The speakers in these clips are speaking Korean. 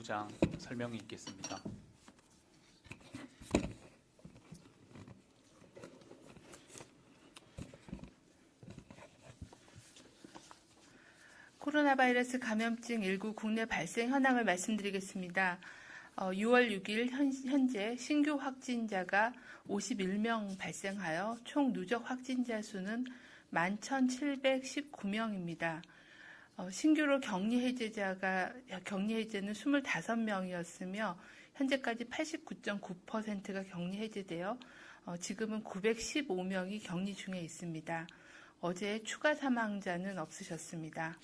본부장 설명이 있겠습니다. 코로나 바이러스 감염증 19 국내 발생 현황을 말씀드리겠습니다. 6월 6일 현재 신규 확진자가 51명 발생하여 총 누적 확진자 수는 11,719명입니다. 신규로 격리 해제는 25명이었으며 현재까지 89.9%가 격리 해제되어 지금은 915명이 격리 중에 있습니다. 어제 추가 사망자는 없으셨습니다.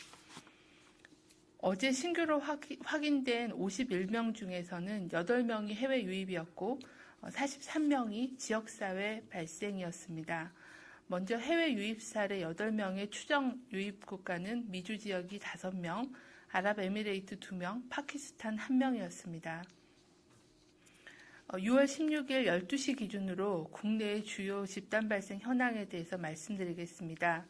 어제 신규로 확인된 51명 중에서는 8명이 해외 유입이었고 43명이 지역사회 발생이었습니다. 먼저 해외 유입 사례 8명의 추정 유입 국가는 미주 지역이 5명, 아랍에미레이트 2명, 파키스탄 1명이었습니다. 6월 16일 12시 기준으로 국내의 주요 집단 발생 현황에 대해서 말씀드리겠습니다.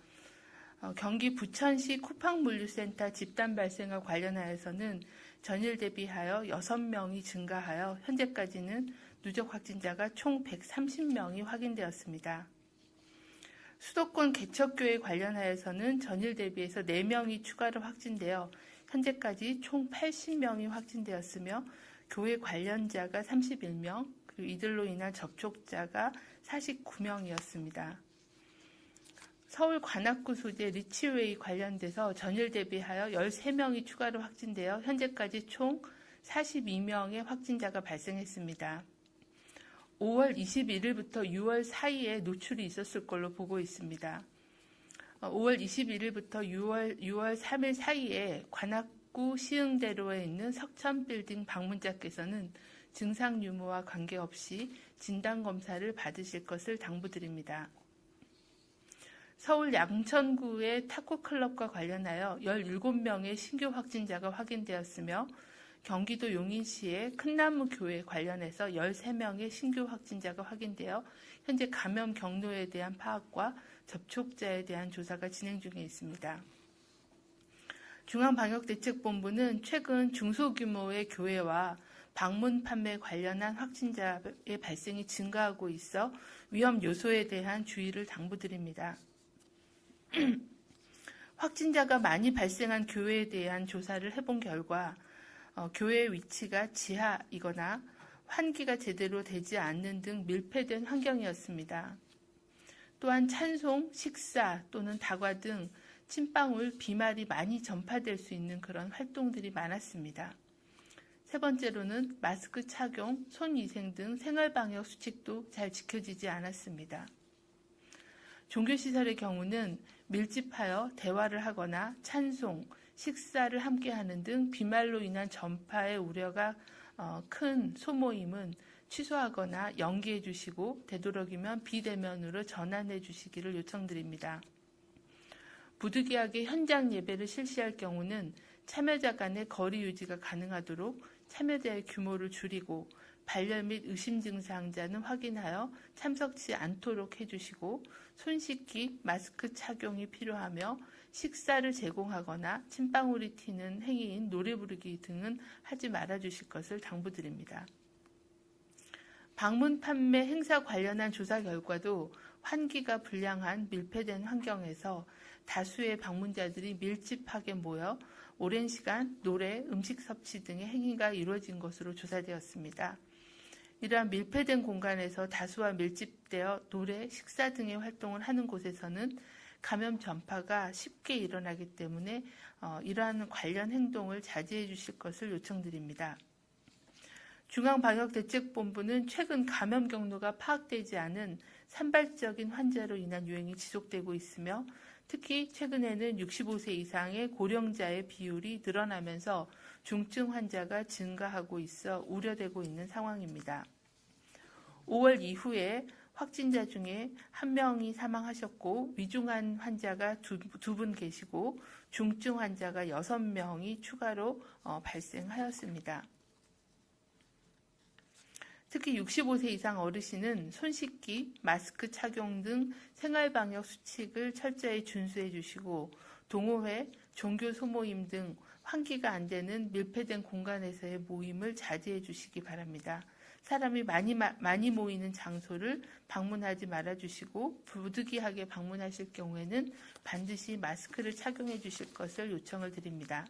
경기 부천시 쿠팡물류센터 집단 발생과 관련하여서는 전일 대비하여 6명이 증가하여 현재까지는 누적 확진자가 총 130명이 확인되었습니다. 수도권 개척교회 관련하여서는 전일 대비해서 4명이 추가로 확진되어 현재까지 총 80명이 확진되었으며 교회 관련자가 31명, 그리고 이들로 인한 접촉자가 49명이었습니다. 서울 관악구 소재 리치웨이 관련돼서 전일 대비하여 13명이 추가로 확진되어 현재까지 총 42명의 확진자가 발생했습니다. 5월 21일부터 6월 사이에 노출이 있었을 걸로 보고 있습니다. 5월 21일부터 6월 3일 사이에 관악구 시흥대로에 있는 석천빌딩 방문자께서는 증상 유무와 관계없이 진단검사를 받으실 것을 당부드립니다. 서울 양천구의 탁구클럽과 관련하여 17명의 신규 확진자가 확인되었으며 경기도 용인시의 큰나무교회 관련해서 13명의 신규 확진자가 확인되어 현재 감염 경로에 대한 파악과 접촉자에 대한 조사가 진행 중에 있습니다. 중앙방역대책본부는 최근 중소규모의 교회와 방문 판매 관련한 확진자의 발생이 증가하고 있어 위험 요소에 대한 주의를 당부드립니다. 확진자가 많이 발생한 교회에 대한 조사를 해본 결과 교회의 위치가 지하이거나 환기가 제대로 되지 않는 등 밀폐된 환경이었습니다. 또한 찬송, 식사 또는 다과 등 침방울, 비말이 많이 전파될 수 있는 그런 활동들이 많았습니다. 세 번째로는 마스크 착용, 손위생 등 생활방역 수칙도 잘 지켜지지 않았습니다. 종교시설의 경우는 밀집하여 대화를 하거나 찬송, 식사를 함께하는 등 비말로 인한 전파의 우려가 큰 소모임은 취소하거나 연기해 주시고 되도록이면 비대면으로 전환해 주시기를 요청드립니다. 부득이하게 현장 예배를 실시할 경우는 참여자 간의 거리 유지가 가능하도록 참여자의 규모를 줄이고 발열 및 의심 증상자는 확인하여 참석치 않도록 해주시고 손 씻기, 마스크 착용이 필요하며 식사를 제공하거나 침방울이 튀는 행위인 노래 부르기 등은 하지 말아 주실 것을 당부드립니다. 방문 판매 행사 관련한 조사 결과도 환기가 불량한 밀폐된 환경에서 다수의 방문자들이 밀집하게 모여 오랜 시간 노래, 음식 섭취 등의 행위가 이루어진 것으로 조사되었습니다. 이러한 밀폐된 공간에서 다수와 밀집되어 노래, 식사 등의 활동을 하는 곳에서는 감염 전파가 쉽게 일어나기 때문에 이러한 관련 행동을 자제해 주실 것을 요청드립니다. 중앙방역대책본부는 최근 감염 경로가 파악되지 않은 산발적인 환자로 인한 유행이 지속되고 있으며 특히 최근에는 65세 이상의 고령자의 비율이 늘어나면서 중증 환자가 증가하고 있어 우려되고 있는 상황입니다. 5월 이후에 확진자 중에 1명이 사망하셨고 위중한 환자가 2분 계시고 중증 환자가 6명이 추가로 발생하였습니다. 특히 65세 이상 어르신은 손 씻기, 마스크 착용 등 생활방역 수칙을 철저히 준수해 주시고 동호회, 종교 소모임 등 환기가 안 되는 밀폐된 공간에서의 모임을 자제해 주시기 바랍니다. 사람이 많이 모이는 장소를 방문하지 말아 주시고 부득이하게 방문하실 경우에는 반드시 마스크를 착용해 주실 것을 요청을 드립니다.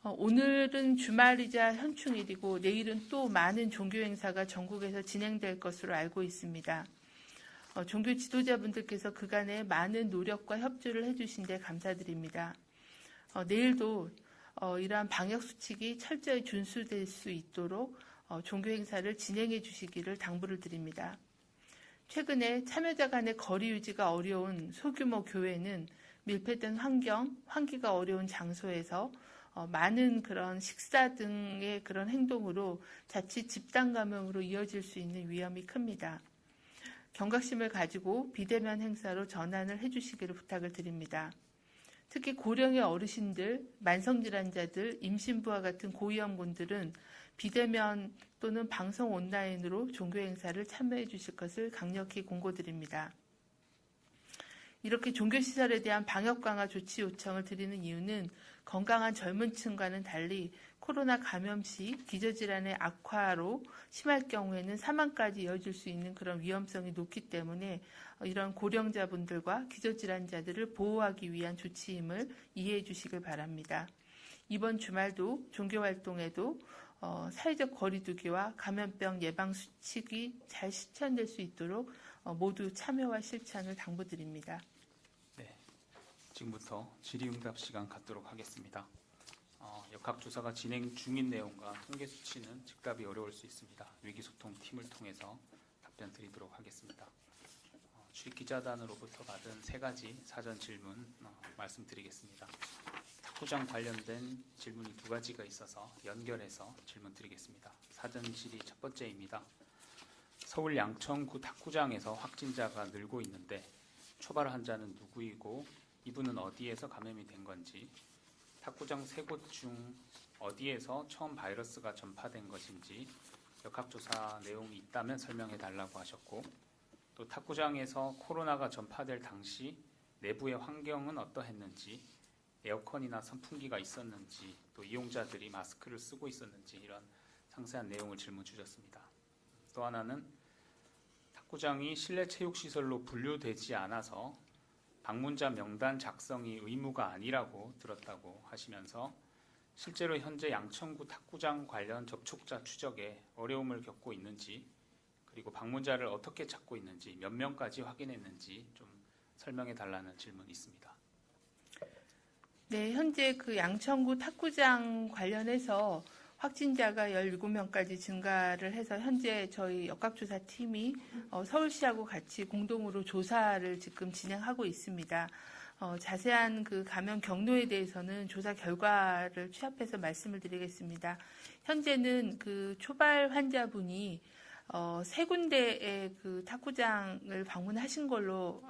오늘은 주말이자 현충일이고 내일은 또 많은 종교 행사가 전국에서 진행될 것으로 알고 있습니다. 종교 지도자분들께서 그간에 많은 노력과 협조를 해주신 데 감사드립니다. 내일도 이러한 방역수칙이 철저히 준수될 수 있도록 종교 행사를 진행해 주시기를 당부를 드립니다. 최근에 참여자 간의 거리 유지가 어려운 소규모 교회는 밀폐된 환경, 환기가 어려운 장소에서 많은 그런 식사 등의 그런 행동으로 자칫 집단 감염으로 이어질 수 있는 위험이 큽니다. 경각심을 가지고 비대면 행사로 전환을 해주시기를 부탁을 드립니다. 특히 고령의 어르신들, 만성질환자들, 임신부와 같은 고위험군들은 비대면 또는 방송 온라인으로 종교 행사를 참여해 주실 것을 강력히 공고드립니다. 이렇게 종교시설에 대한 방역 강화 조치 요청을 드리는 이유는 건강한 젊은 층과는 달리 코로나 감염 시 기저질환의 악화로 심할 경우에는 사망까지 이어질 수 있는 그런 위험성이 높기 때문에 이런 고령자분들과 기저질환자들을 보호하기 위한 조치임을 이해해 주시길 바랍니다. 이번 주말도 종교활동에도 사회적 거리두기와 감염병 예방 수칙이 잘 실천될 수 있도록 모두 참여와 실천을 당부드립니다. 네, 지금부터 질의응답 시간 갖도록 하겠습니다. 역학조사가 진행 중인 내용과 통계 수치는 즉답이 어려울 수 있습니다. 위기소통팀을 통해서 답변 드리도록 하겠습니다. 출입기자단으로부터 받은 3가지 사전 질문 말씀드리겠습니다. 탁구장 관련된 질문이 2가지가 있어서 연결해서 질문 드리겠습니다. 사전 질의 첫 번째입니다. 서울 양천구 탁구장에서 확진자가 늘고 있는데 초발 환자는 누구이고 이분은 어디에서 감염이 된 건지, 탁구장 3곳 중 어디에서 처음 바이러스가 전파된 것인지 역학조사 내용이 있다면 설명해 달라고 하셨고, 또 탁구장에서 코로나가 전파될 당시 내부의 환경은 어떠했는지, 에어컨이나 선풍기가 있었는지, 또 이용자들이 마스크를 쓰고 있었는지 이런 상세한 내용을 질문 주셨습니다. 또 하나는 탁구장이 실내 체육시설로 분류되지 않아서 방문자 명단 작성이 의무가 아니라고 들었다고 하시면서 실제로 현재 양천구 탁구장 관련 접촉자 추적에 어려움을 겪고 있는지, 그리고 방문자를 어떻게 찾고 있는지, 몇 명까지 확인했는지 좀 설명해 달라는 질문이 있습니다. 네, 현재 그 양천구 탁구장 관련해서 확진자가 17명까지 증가를 해서 현재 저희 역학조사팀이 서울시하고 같이 공동으로 조사를 지금 진행하고 있습니다. 자세한 그 감염 경로에 대해서는 조사 결과를 취합해서 말씀을 드리겠습니다. 현재는 그 초발 환자분이 3군데의 그 탁구장을 방문하신 걸로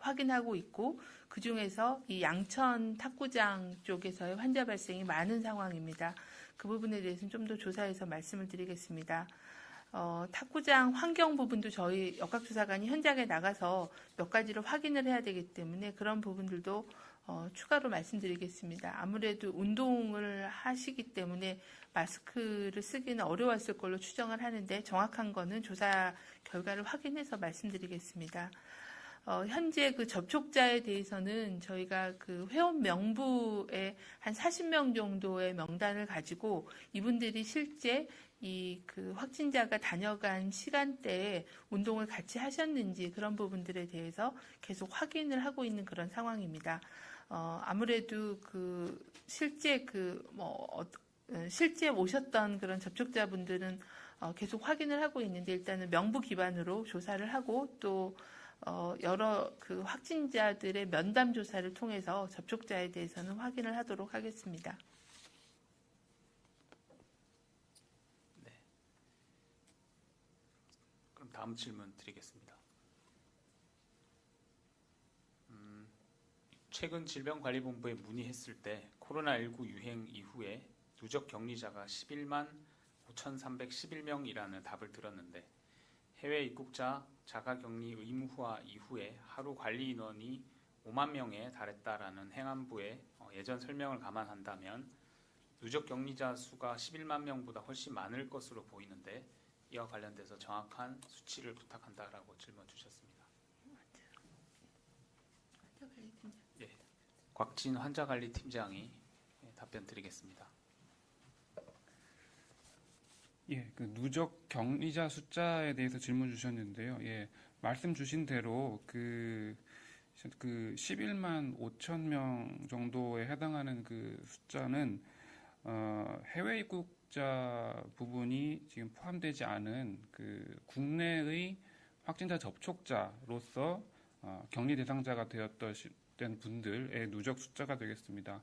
확인하고 있고, 그 중에서 이 양천 탁구장 쪽에서의 환자 발생이 많은 상황입니다. 그 부분에 대해서는 좀 더 조사해서 말씀을 드리겠습니다. 탁구장 환경 부분도 저희 역학조사관이 현장에 나가서 몇 가지를 확인을 해야 되기 때문에 그런 부분들도 추가로 말씀드리겠습니다. 아무래도 운동을 하시기 때문에 마스크를 쓰기는 어려웠을 걸로 추정을 하는데 정확한 거는 조사 결과를 확인해서 말씀드리겠습니다. 현재 그 접촉자에 대해서는 저희가 그 회원 명부에 한 40명 정도의 명단을 가지고 이분들이 실제 이 그 확진자가 다녀간 시간대에 운동을 같이 하셨는지 그런 부분들에 대해서 계속 확인을 하고 있는 그런 상황입니다. 아무래도 그 실제 실제 오셨던 그런 접촉자분들은 계속 확인을 하고 있는데 일단은 명부 기반으로 조사를 하고 또 여러 그 확진자들의 면담 조사를 통해서 접촉자에 대해서는 확인을 하도록 하겠습니다. 네. 그럼 다음 질문 드리겠습니다. 최근 질병관리본부에 문의했을 때 코로나19 유행 이후에 누적 격리자가 11만 5,311명이라는 답을 들었는데 해외 입국자 자가격리 의무화 이후에 하루 관리 인원이 5만 명에 달했다라는 행안부의 예전 설명을 감안한다면 누적 격리자 수가 11만 명보다 훨씬 많을 것으로 보이는데 이와 관련돼서 정확한 수치를 부탁한다라고 질문 주셨습니다. 예, 곽진 환자관리팀장이 답변 드리겠습니다. 예, 그 누적 격리자 숫자에 대해서 질문 주셨는데요. 예, 말씀 주신 대로 그 11만 5천 명 정도에 해당하는 그 숫자는 해외 입국자 부분이 지금 포함되지 않은 그 국내의 확진자 접촉자로서 격리 대상자가 된 분들의 누적 숫자가 되겠습니다.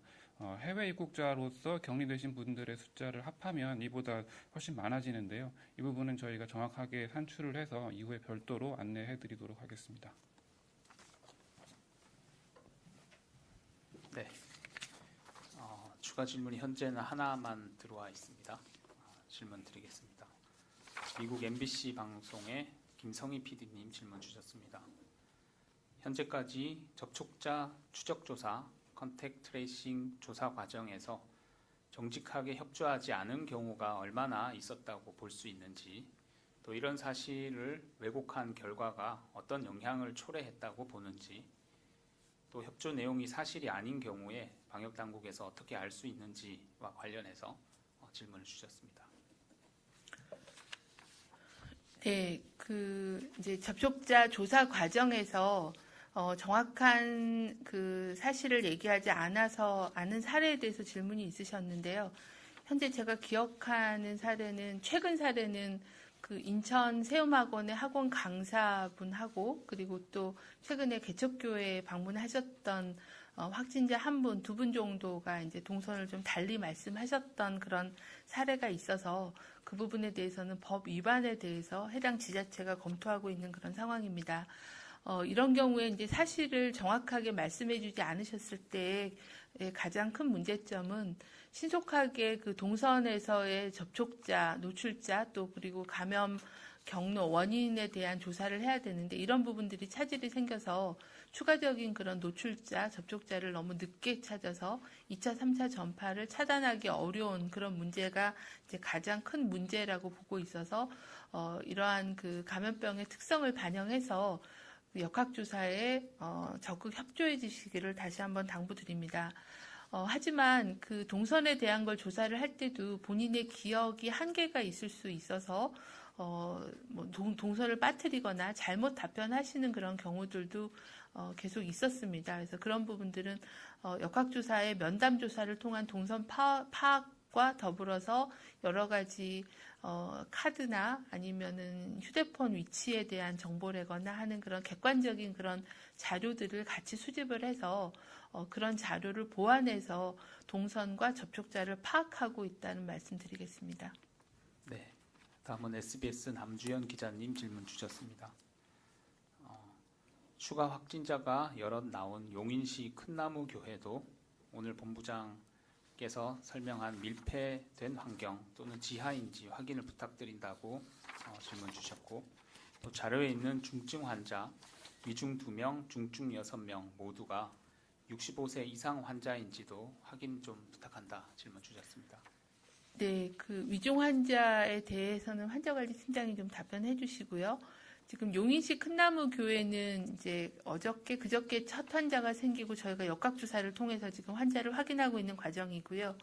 해외 입국자로서 격리되신 분들의 숫자를 합하면 이보다 훨씬 많아지는데요. 이 부분은 저희가 정확하게 산출을 해서 이후에 별도로 안내해 드리도록 하겠습니다. 네, 추가 질문이 현재는 하나만 들어와 있습니다. 질문 드리겠습니다. 미국 MBC 방송의 김성희 PD님 질문 주셨습니다. 현재까지 접촉자 추적 조사, 컨택 트레이싱 조사 과정에서 정직하게 협조하지 않은 경우가 얼마나 있었다고 볼 수 있는지, 또 이런 사실을 왜곡한 결과가 어떤 영향을 초래했다고 보는지, 또 협조 내용이 사실이 아닌 경우에 방역 당국에서 어떻게 알 수 있는지와 관련해서 질문을 주셨습니다. 네, 이제 접촉자 조사 과정에서 정확한 그 사실을 얘기하지 않아서 아는 사례에 대해서 질문이 있으셨는데요. 현재 제가 기억하는 사례는, 최근 사례는 그 인천 세움학원의 학원 강사분하고, 그리고 또 최근에 개척교회에 방문하셨던 확진자 한 분, 두 분 정도가 이제 동선을 좀 달리 말씀하셨던 그런 사례가 있어서 그 부분에 대해서는 법 위반에 대해서 해당 지자체가 검토하고 있는 그런 상황입니다. 이런 경우에 이제 사실을 정확하게 말씀해주지 않으셨을 때 가장 큰 문제점은 신속하게 그 동선에서의 접촉자, 노출자, 또 그리고 감염 경로, 원인에 대한 조사를 해야 되는데 이런 부분들이 차질이 생겨서 추가적인 그런 노출자, 접촉자를 너무 늦게 찾아서 2차, 3차 전파를 차단하기 어려운 그런 문제가 이제 가장 큰 문제라고 보고 있어서 이러한 그 감염병의 특성을 반영해서 역학조사에 적극 협조해 주시기를 다시 한번 당부드립니다. 하지만 그 동선에 대한 걸 조사를 할 때도 본인의 기억이 한계가 있을 수 있어서 동선을 빠뜨리거나 잘못 답변하시는 그런 경우들도 계속 있었습니다. 그래서 그런 부분들은 역학조사의 면담조사를 통한 동선 파악과 더불어서 여러 가지 카드나 아니면은 휴대폰 위치에 대한 정보라거나 하는 그런 객관적인 그런 자료들을 같이 수집을 해서 그런 자료를 보완해서 동선과 접촉자를 파악하고 있다는 말씀드리겠습니다. 네, 다음은 SBS 남주현 기자님 질문 주셨습니다. 추가 확진자가 여럿 나온 용인시 큰나무 교회도 오늘 본부장께서 설명한 밀폐된 환경 또는 지하인지 확인을 부탁드린다고 질문 주셨고, 또 자료에 있는 중증 환자 위중 2명, 중증 6명 모두가 65세 이상 환자인지도 확인 좀 부탁한다 질문 주셨습니다. 네, 그 위중 환자에 대해서는 환자관리팀장이 좀 답변해 주시고요. 지금 용인시 큰나무 교회는 이제 그저께 첫 환자가 생기고 저희가 역학조사를 통해서 지금 환자를 확인하고 있는 과정이고요.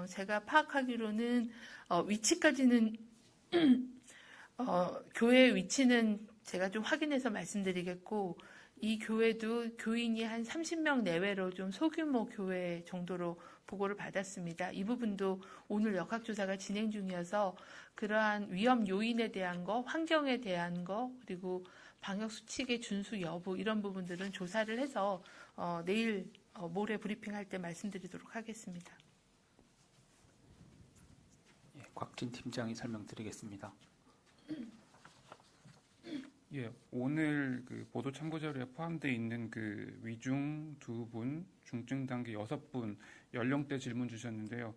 제가 파악하기로는 위치까지는 교회 위치는 제가 좀 확인해서 말씀드리겠고, 이 교회도 교인이 한 30명 내외로 좀 소규모 교회 정도로 보고를 받았습니다. 이 부분도 오늘 역학조사가 진행 중이어서 그러한 위험 요인에 대한 거, 환경에 대한 거, 그리고 방역 수칙의 준수 여부 이런 부분들은 조사를 해서 내일 모레 브리핑할 때 말씀드리도록 하겠습니다. 예, 곽진 팀장이 설명드리겠습니다. 예, 오늘 그 보도 참고 자료에 포함되어 있는 그 위중 2분, 중증 단계 6분 연령대 질문 주셨는데요.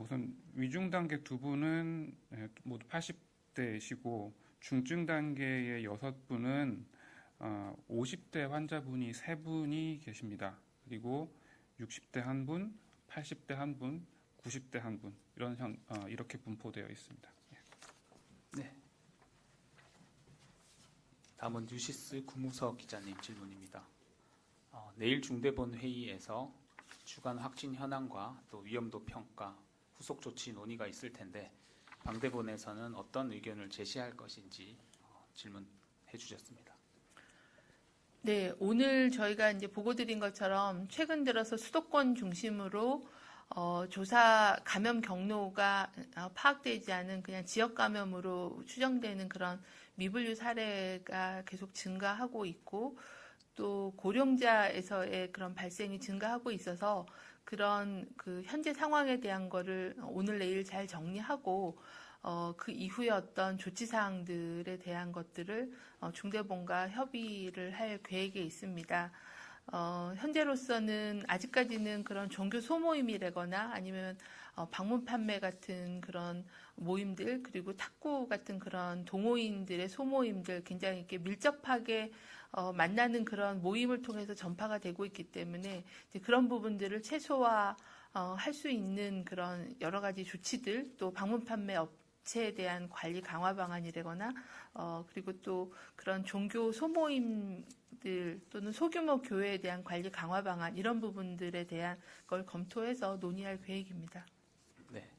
우선 위중 단계 2분은 모두 80대이시고 중증 단계의 6분은 50대 환자분이 3분이 계십니다. 그리고 60대 1분, 80대 1분, 90대 1분 이렇게 분포되어 있습니다. 네. 다음은 뉴시스 구무석 기자님 질문입니다. 내일 중대본 회의에서 주간 확진 현황과 또 위험도 평가, 후속 조치 논의가 있을 텐데 방대본에서는 어떤 의견을 제시할 것인지 질문해 주셨습니다. 네, 오늘 저희가 이제 보고 드린 것처럼 최근 들어서 수도권 중심으로 조사 감염 경로가 파악되지 않은 그냥 지역 감염으로 추정되는 그런 미분류 사례가 계속 증가하고 있고 또 고령자에서의 그런 발생이 증가하고 있어서 그런 그 현재 상황에 대한 거를 오늘 내일 잘 정리하고 그 이후에 어떤 조치 사항들에 대한 것들을 중대본과 협의를 할 계획에 있습니다. 현재로서는 아직까지는 그런 종교 소모임이라거나 아니면 방문 판매 같은 그런 모임들 그리고 탁구 같은 그런 동호인들의 소모임들 굉장히 이렇게 밀접하게 만나는 그런 모임을 통해서 전파가 되고 있기 때문에 이제 그런 부분들을 최소화 할 수 있는 그런 여러 가지 조치들 또 방문 판매 업체에 대한 관리 강화 방안이라거나 그리고 또 그런 종교 소모임들 또는 소규모 교회에 대한 관리 강화 방안 이런 부분들에 대한 걸 검토해서 논의할 계획입니다. 네.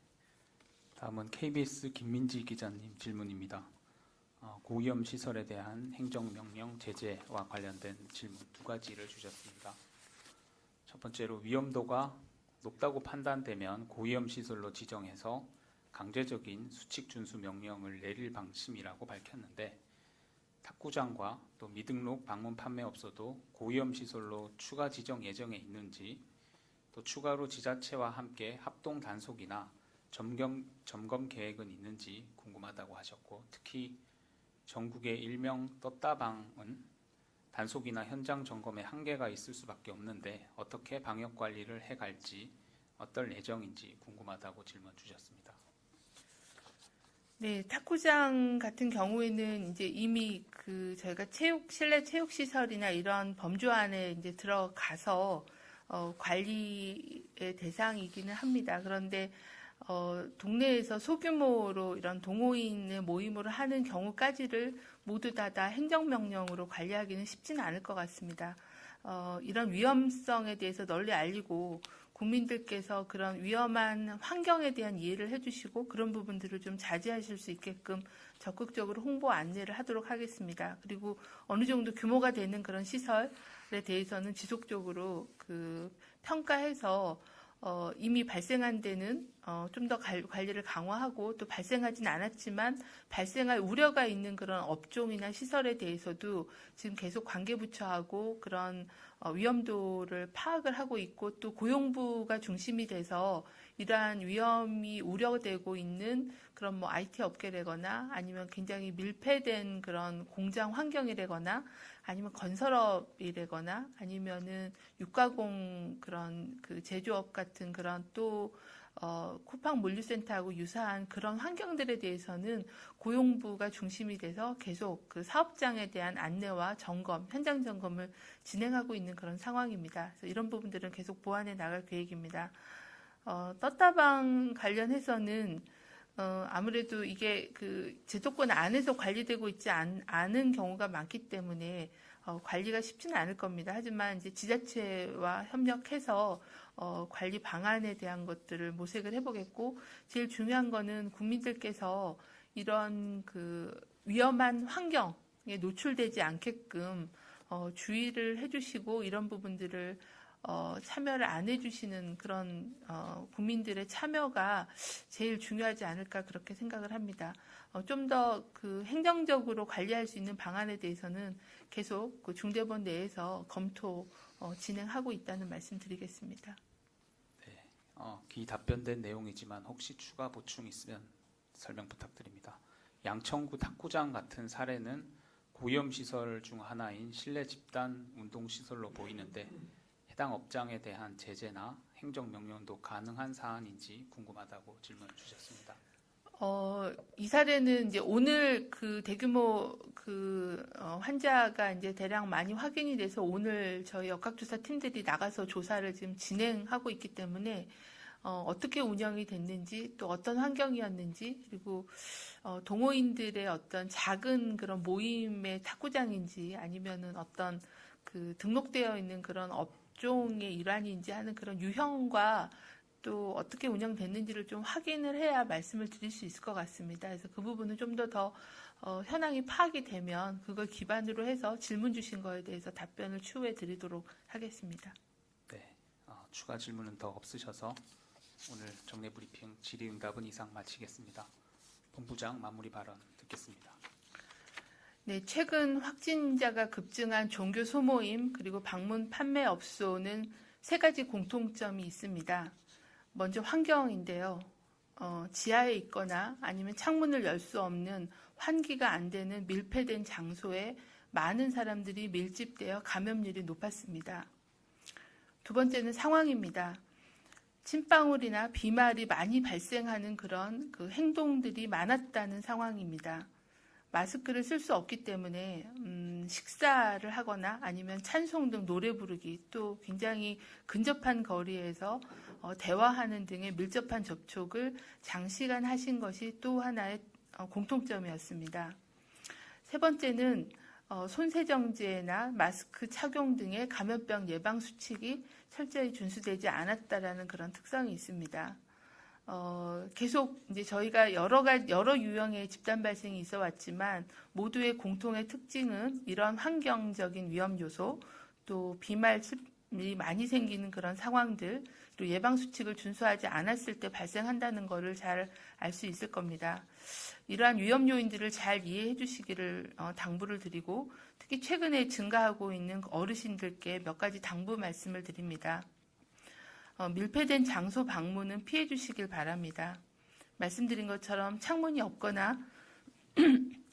다음은 KBS 김민지 기자님 질문입니다. 고위험 시설에 대한 행정명령 제재와 관련된 질문 2가지를 주셨습니다. 첫 번째로 위험도가 높다고 판단되면 고위험 시설로 지정해서 강제적인 수칙 준수 명령을 내릴 방침이라고 밝혔는데 탁구장과 또 미등록 방문 판매업소도 고위험 시설로 추가 지정 예정에 있는지 또 추가로 지자체와 함께 합동 단속이나 점검 계획은 있는지 궁금하다고 하셨고 특히 전국의 일명 떴다방은 단속이나 현장 점검에 한계가 있을 수밖에 없는데 어떻게 방역 관리를 해갈지 어떨 예정인지 궁금하다고 질문 주셨습니다. 네, 탁구장 같은 경우에는 이제 이미 그 저희가 실내 체육 시설이나 이런 범주 안에 이제 들어가서 관리의 대상이기는 합니다. 그런데 동네에서 소규모로 이런 동호인의 모임으로 하는 경우까지를 모두 다 행정명령으로 관리하기는 쉽지는 않을 것 같습니다. 이런 위험성에 대해서 널리 알리고 국민들께서 그런 위험한 환경에 대한 이해를 해주시고 그런 부분들을 좀 자제하실 수 있게끔 적극적으로 홍보 안내를 하도록 하겠습니다. 그리고 어느 정도 규모가 되는 그런 시설에 대해서는 지속적으로 그 평가해서 이미 발생한 데는 좀 더 관리를 강화하고 또 발생하진 않았지만 발생할 우려가 있는 그런 업종이나 시설에 대해서도 지금 계속 관계부처하고 그런 위험도를 파악을 하고 있고 또 고용부가 중심이 돼서 이러한 위험이 우려되고 있는 그런 뭐 IT 업계라거나 아니면 굉장히 밀폐된 그런 공장 환경이라거나 아니면 건설업이라거나 아니면은 육가공 그런 그 제조업 같은 그런 또 쿠팡 물류센터하고 유사한 그런 환경들에 대해서는 고용부가 중심이 돼서 계속 그 사업장에 대한 안내와 점검, 현장 점검을 진행하고 있는 그런 상황입니다. 그래서 이런 부분들은 계속 보완해 나갈 계획입니다. 떴다방 관련해서는 아무래도 이게 그 제도권 안에서 관리되고 있지 않은 경우가 많기 때문에 관리가 쉽지는 않을 겁니다. 하지만 이제 지자체와 협력해서 관리 방안에 대한 것들을 모색을 해보겠고 제일 중요한 거는 국민들께서 이런 그 위험한 환경에 노출되지 않게끔 주의를 해주시고 이런 부분들을 참여를 안 해주시는 그런 국민들의 참여가 제일 중요하지 않을까 그렇게 생각을 합니다. 좀 더 그 행정적으로 관리할 수 있는 방안에 대해서는 계속 그 중대본 내에서 검토 진행하고 있다는 말씀드리겠습니다. 네, 기 답변된 내용이지만 혹시 추가 보충 있으면 설명 부탁드립니다. 양천구 탁구장 같은 사례는 고위험 시설 중 하나인 실내 집단 운동 시설로 보이는데 해당 업장에 대한 제재나 행정명령도 가능한 사안인지 궁금하다고 질문 주셨습니다. 이 사례는 이제 오늘 그 대규모 환자가 이제 대량 많이 확인이 돼서 오늘 저희 역학조사 팀들이 나가서 조사를 지금 진행하고 있기 때문에 어떻게 운영이 됐는지 또 어떤 환경이었는지 그리고 동호인들의 어떤 작은 그런 모임의 탁구장인지 아니면은 어떤 그 등록되어 있는 그런 업종의 일환인지 하는 그런 유형과 또 어떻게 운영됐는지를 좀 확인을 해야 말씀을 드릴 수 있을 것 같습니다. 그래서 그 부분은 좀 더 현황이 파악이 되면 그걸 기반으로 해서 질문 주신 거에 대해서 답변을 추후에 드리도록 하겠습니다. 네, 추가 질문은 더 없으셔서 오늘 정례 브리핑 질의응답은 이상 마치겠습니다. 본부장 마무리 발언 듣겠습니다. 네, 최근 확진자가 급증한 종교 소모임 그리고 방문 판매 업소는 세 가지 공통점이 있습니다. 먼저 환경인데요. 지하에 있거나 아니면 창문을 열 수 없는 환기가 안 되는 밀폐된 장소에 많은 사람들이 밀집되어 감염률이 높았습니다. 두 번째는 상황입니다. 침방울이나 비말이 많이 발생하는 그런 그 행동들이 많았다는 상황입니다. 마스크를 쓸 수 없기 때문에 식사를 하거나 아니면 찬송 등 노래 부르기 또 굉장히 근접한 거리에서 대화하는 등의 밀접한 접촉을 장시간 하신 것이 또 하나의 공통점이었습니다. 세 번째는 손세정제나 마스크 착용 등의 감염병 예방 수칙이 철저히 준수되지 않았다라는 그런 특성이 있습니다. 계속 이제 저희가 여러 유형의 집단 발생이 있어 왔지만 모두의 공통의 특징은 이런 환경적인 위험 요소, 또 비말이 많이 생기는 그런 상황들, 또 예방 수칙을 준수하지 않았을 때 발생한다는 것을 잘 알 수 있을 겁니다. 이러한 위험 요인들을 잘 이해해 주시기를 당부를 드리고 특히 최근에 증가하고 있는 어르신들께 몇 가지 당부 말씀을 드립니다. 밀폐된 장소 방문은 피해 주시길 바랍니다. 말씀드린 것처럼 창문이 없거나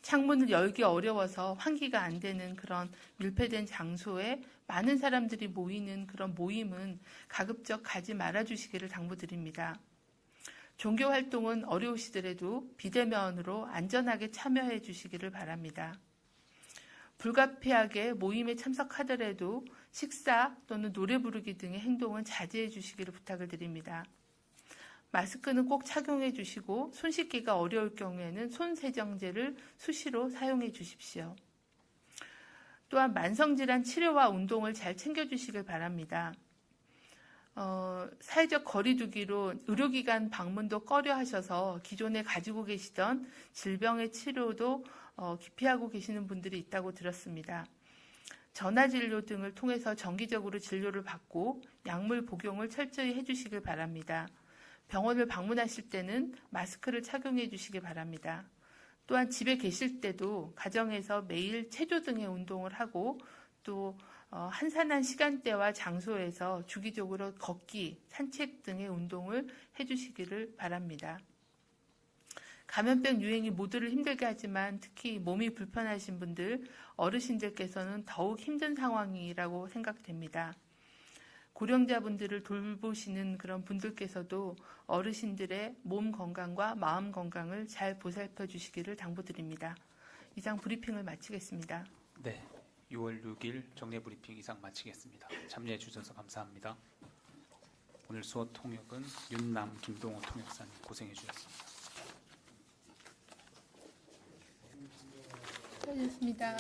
창문을 열기 어려워서 환기가 안 되는 그런 밀폐된 장소에 많은 사람들이 모이는 그런 모임은 가급적 가지 말아 주시기를 당부드립니다. 종교 활동은 어려우시더라도 비대면으로 안전하게 참여해 주시기를 바랍니다. 불가피하게 모임에 참석하더라도 식사 또는 노래 부르기 등의 행동은 자제해 주시기를 부탁을 드립니다. 마스크는 꼭 착용해 주시고 손 씻기가 어려울 경우에는 손세정제를 수시로 사용해 주십시오. 또한 만성질환 치료와 운동을 잘 챙겨 주시길 바랍니다. 사회적 거리 두기로 의료기관 방문도 꺼려 하셔서 기존에 가지고 계시던 질병의 치료도 기피하고 계시는 분들이 있다고 들었습니다. 전화진료 등을 통해서 정기적으로 진료를 받고 약물 복용을 철저히 해주시길 바랍니다. 병원을 방문하실 때는 마스크를 착용해 주시기 바랍니다. 또한 집에 계실 때도 가정에서 매일 체조 등의 운동을 하고 또 한산한 시간대와 장소에서 주기적으로 걷기, 산책 등의 운동을 해주시기를 바랍니다. 감염병 유행이 모두를 힘들게 하지만 특히 몸이 불편하신 분들, 어르신들께서는 더욱 힘든 상황이라고 생각됩니다. 고령자분들을 돌보시는 그런 분들께서도 어르신들의 몸 건강과 마음 건강을 잘 보살펴 주시기를 당부드립니다. 이상 브리핑을 마치겠습니다. 네, 6월 6일 정례 브리핑 이상 마치겠습니다. 참여해 주셔서 감사합니다. 오늘 수업 통역은 윤남, 김동호 통역사님 고생해 주셨습니다. 수고하셨습니다.